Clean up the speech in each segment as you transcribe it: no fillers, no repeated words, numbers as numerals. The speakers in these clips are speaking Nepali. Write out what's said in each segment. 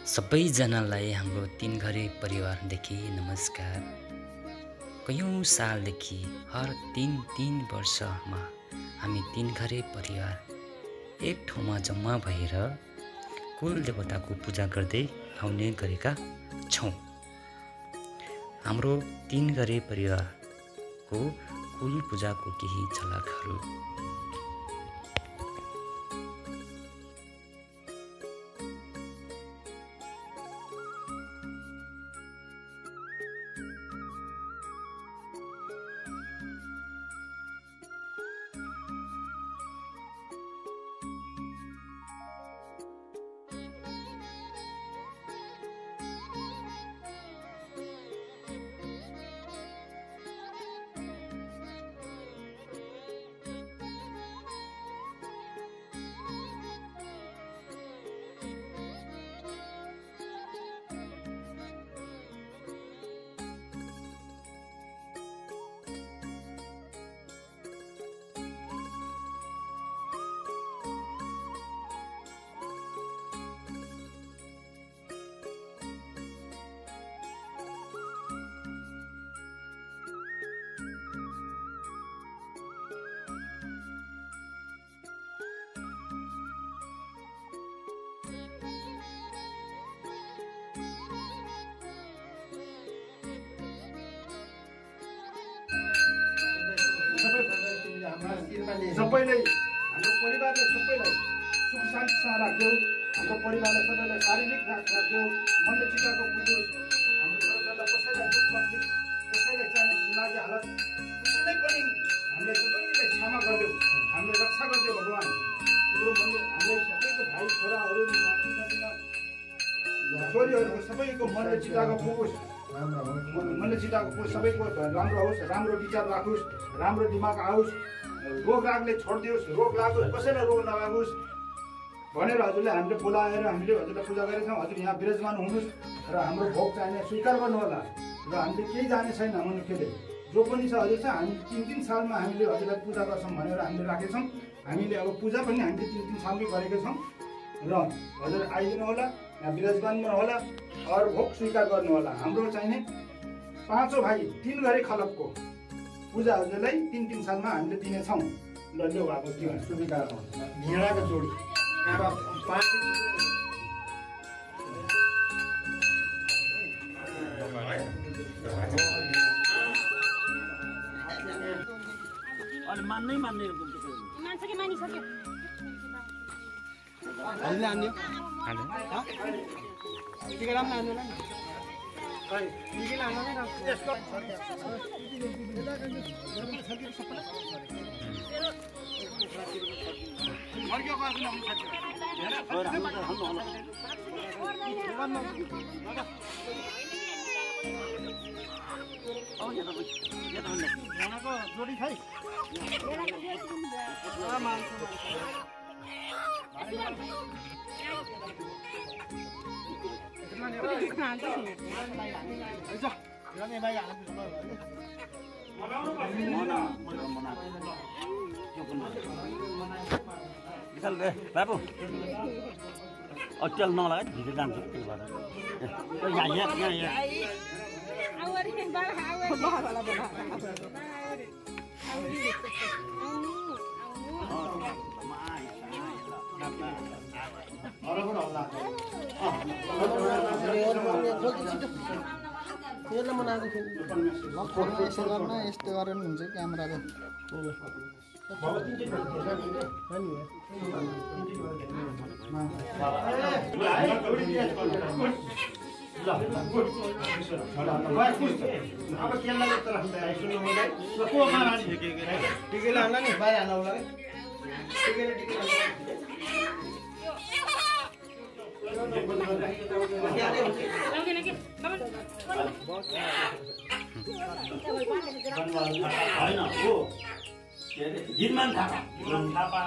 सबैजनालाई हाम्रो तीनघरे परिवारदेखि नमस्कार। कयौं सालदेखि हर तीन वर्षमा हामी तीनघरे परिवार एक ठाउँमा जम्मा भएर कुल देवताको पूजा गर्दै आउने गरेका छौं। हाम्रो तीनघरे परिवारको कुल पूजाको केही झलकहरू। सबैलाई हाम्रो परिवारले सबैलाई सुख शान्तिसँग राख्यो। हाम्रो परिवारलाई सबैलाई शारीरिक राख्यो, मनले चिताको बुझोस्। हाम्रो परिवारलाई कसैलाई दुःख तकलिफ, कसैलाई चाहिँ बिमारी हालत कुनै पनि हामीले सबैलाई क्षमा गरिदेऊ, हामीले रक्षा गरिदेऊ भगवान्। यो मनले हामीले सबैको भाइ छोराहरू नाति नातिना छोरीहरूको सबैको मनले चिताको पुगोस्, मनले चिताको पुगोस्, सबैको राम्रो होस्, राम्रो विचार राखोस्, राम्रो दिमाग आओस्, रोग रागले छोडिदियोस्, रोग लागोस्, कसैलाई रोग नलागोस् भनेर हजुरले हामीले बोलाएर हामीले हजुरलाई पूजा गरेका छौँ। हजुर यहाँ विराजमान हुनुहोस् र हाम्रो भोग चाहिने स्वीकार गर्नुहोला। र हामीले केही जाने छैन मनुष्यले, जो पनि छ हजुर छ। हामी 3 सालमा हामीले हजुरलाई पूजा गर्छौँ भनेर हामीले राखेछौँ। हामीले अब पूजा पनि हामीले 3 सालमै गरेका छौँ र हजुर आइदिनु होला, यहाँ विराजमानमा होला और भोग स्वीकार गर्नुहोला। हाम्रो चाहिने 5 भाइ 3 घरे खलकको पूजा हजुरलाई 3 सालमा हामीले दिनेछौँ। ल लो अब त्यो स्वीकार भेडाको जोडी मान्नै मान्ने मान्छ कि मानिसक्यो अहिले आन्यो टिका राम्रो आन्यो ल टिका लानु नै यसको मर्क्यो गर्छ न भेडाको जोडी खाइ बाबु अचल नलाग भित्र जान्छु त्यही यस्तो गरेर हुन्छ क्यामेराले गिरमान थापा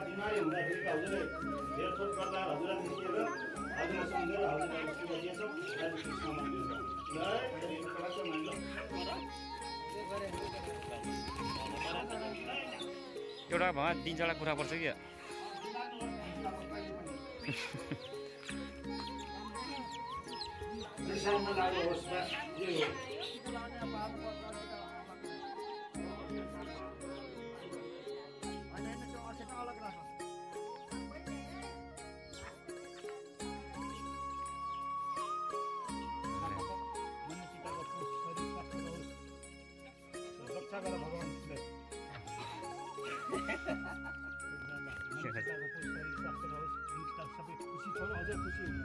बिमारी हुँदाखेरि हजुरले धेरथोर गर्दा हजुरलाई निस्किएर हजुरलाई सम्झेर हजुरलाई दिएछौँ। एउटा भए 3 कुरा पर्छ कि रक्षा गर भगवान्ले सबै खुसी छ अझै खुसी हुनु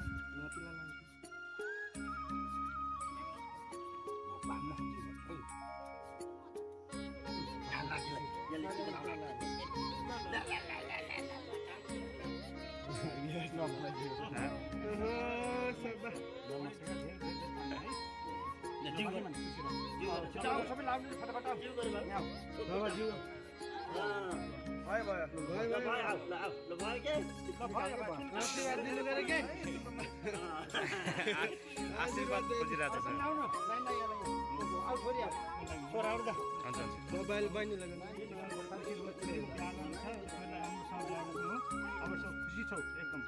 सबै लाग्नु फटाफट आशीर्वाद खोजिरहेको छ मोबाइल बन्द अब सब खुसी छौ एकदम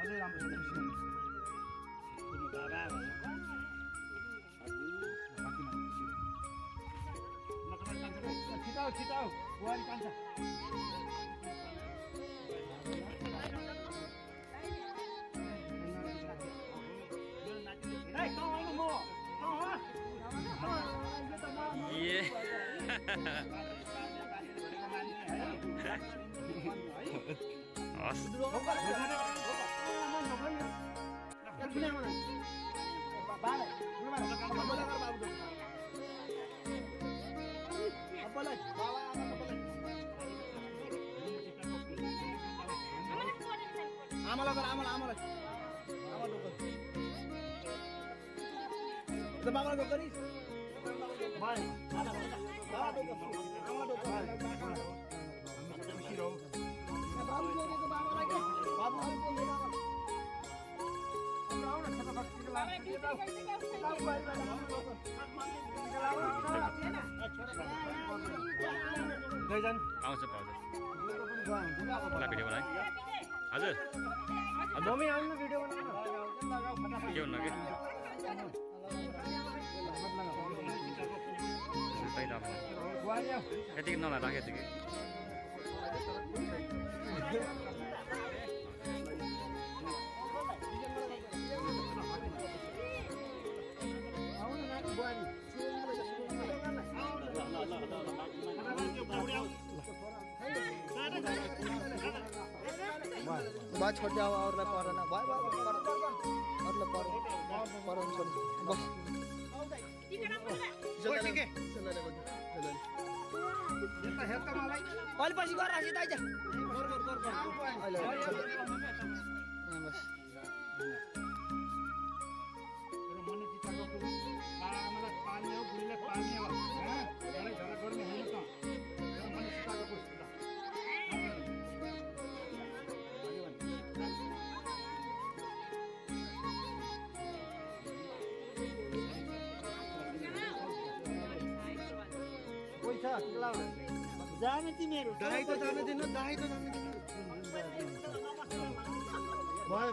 अझै राम्रो खुसी छिटाउ छिटाउ बुहारी कान्छ आमालाई गर आमालाई आमा डोकर त बाबालाई डोकर भाइ आमा डोकर खुसी रहो बाबु जोडेको बाबालाई के बाबु आउन छटपटको लागि गइजान आउँछ पाउँछ ल भिडियो बनाए हजुर मम्मी आउनु भिडियो बनाउन के हुन्न कि यतिकै नला राखेँ थियो कि भाइ छोड जाऊ अरूलाई परेन भाइ अरूलाई पराउनु छोड बस अहिले पछि गर राखी दाइ जाने तिमीहरू दाइ त जाने दिनु दाइ त जाने दिनु भयो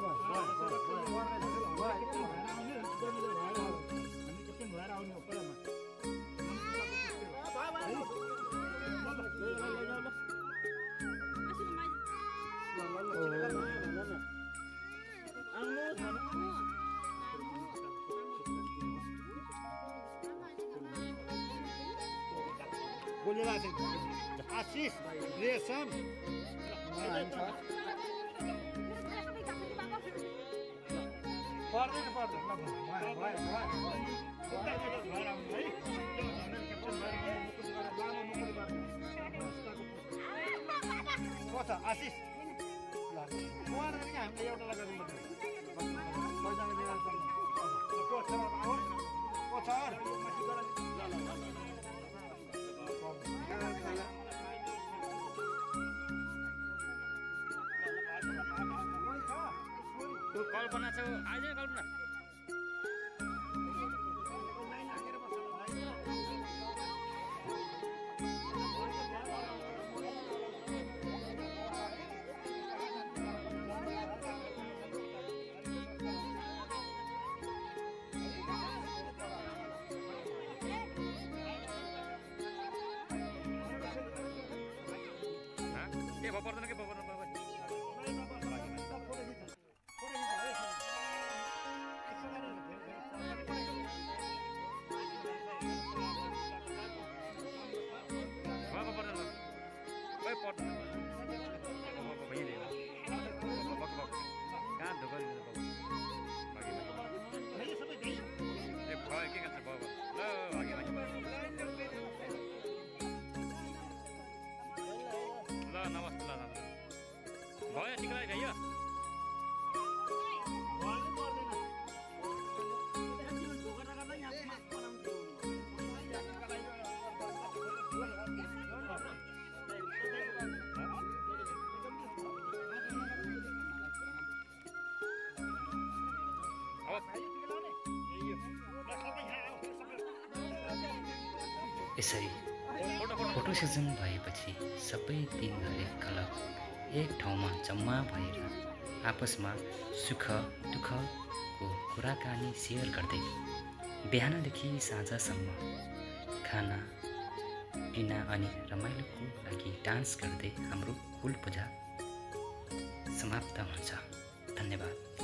आशिष रेशम पर्दैन कता आशिष हामीले एउटा लगाइदिनु कल्पना छ आइज कल्पना बाबा पर्दैन के बाबा बाबा बाबा पर्दैन ओइ पर्दैन बाबा भइले बक बक कहाँ ढोका दिनु बाबा भागी भागी ए भाइ के गर्छ बाबा ल भागी भागी ल नमस्ते ल नमस्ते भयो टिक्रा भइयो यसरी फोटो सेसन भएपछि सबै दिनभरि क्लब एक ठाउँमा जम्मा भएर आपसमा सुख दुःखको कुराकानी सेयर गर्दै बिहानदेखि साँझसम्म खाना पिना अनि रमाइलोको लागि डान्स गर्दै हाम्रो कुल पूजा समाप्त हुन्छ। धन्यवाद।